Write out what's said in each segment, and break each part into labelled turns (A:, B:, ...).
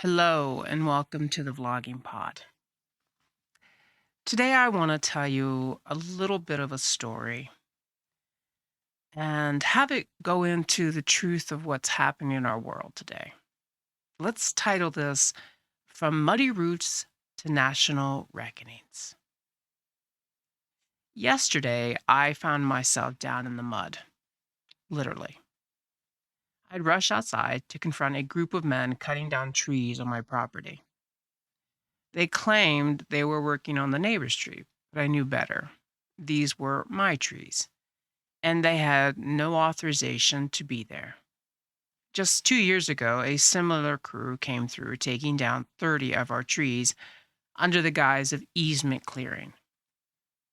A: Hello and welcome to the Vlogging Pod. Today I want to tell you a little bit of a story and have it go into the truth of what's happening in our world today. Let's title this From Muddy Roots to National Reckonings. Yesterday, I found myself down in the mud, literally. I'd rushed outside to confront a group of men cutting down trees on my property. They claimed they were working on the neighbor's tree, but I knew better. These were my trees, and they had no authorization to be there. Just 2 years ago, a similar crew came through taking down 30 of our trees under the guise of easement clearing,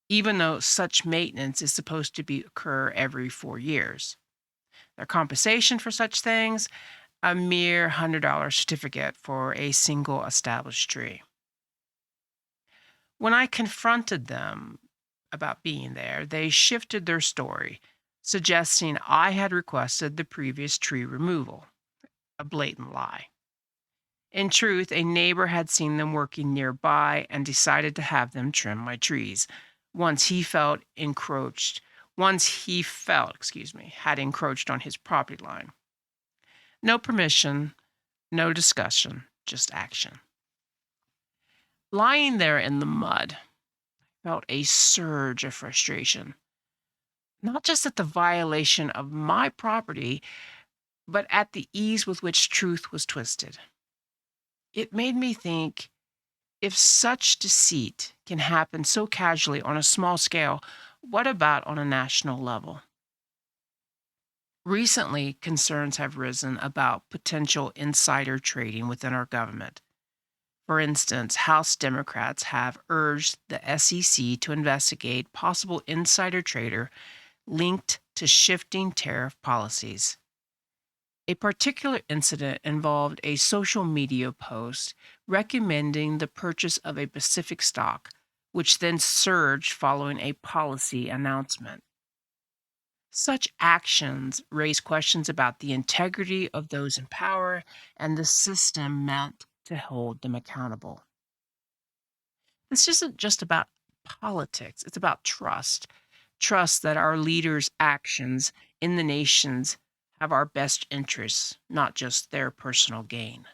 A: even though such maintenance is supposed to occur every 4 years. Their compensation for such things, a mere $100 certificate for a single established tree. When I confronted them about being there, they shifted their story, suggesting I had requested the previous tree removal, a blatant lie. In truth, a neighbor had seen them working nearby and decided to have them trim my trees had encroached on his property line. No permission, no discussion, just action. Lying there in the mud, felt a surge of frustration, not just at the violation of my property, but at the ease with which truth was twisted. It made me think, if such deceit can happen so casually on a small scale, what about on a national level? Recently, concerns have risen about potential insider trading within our government. For instance, House Democrats have urged the SEC to investigate possible insider trader linked to shifting tariff policies. A particular incident involved a social media post recommending the purchase of a Pacific stock, which then surged following a policy announcement. Such actions raise questions about the integrity of those in power and the system meant to hold them accountable. This isn't just about politics, it's about trust. Trust that our leaders' actions in the nations have our best interests, not just their personal gain.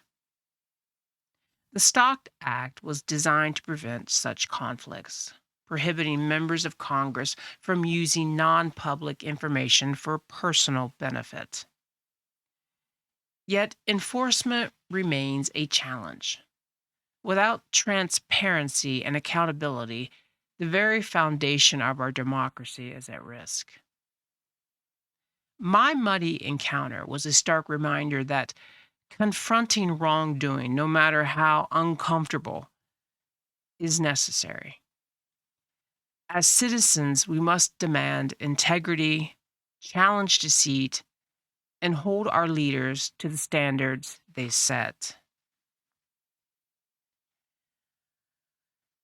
A: The Stock Act was designed to prevent such conflicts, prohibiting members of Congress from using non public information for personal benefit. Yet, enforcement remains a challenge. Without transparency and accountability, the very foundation of our democracy is at risk. My muddy encounter was a stark reminder that confronting wrongdoing, no matter how uncomfortable, is necessary. As citizens, we must demand integrity, challenge deceit, and hold our leaders to the standards they set.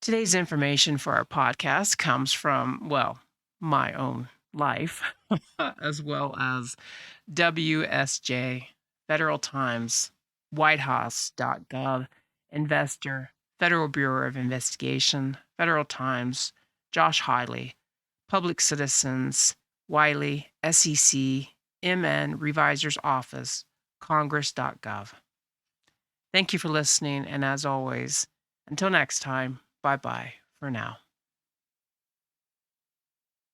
A: Today's information for our podcast comes from, my own life, as well as WSJ, Federal Times, WhiteHouse.gov, Investor, Federal Bureau of Investigation, Federal Times, Josh Hiley, Public Citizens, Wiley, SEC, MN Revisor's Office, Congress.gov. Thank you for listening, and as always, until next time, bye bye for now.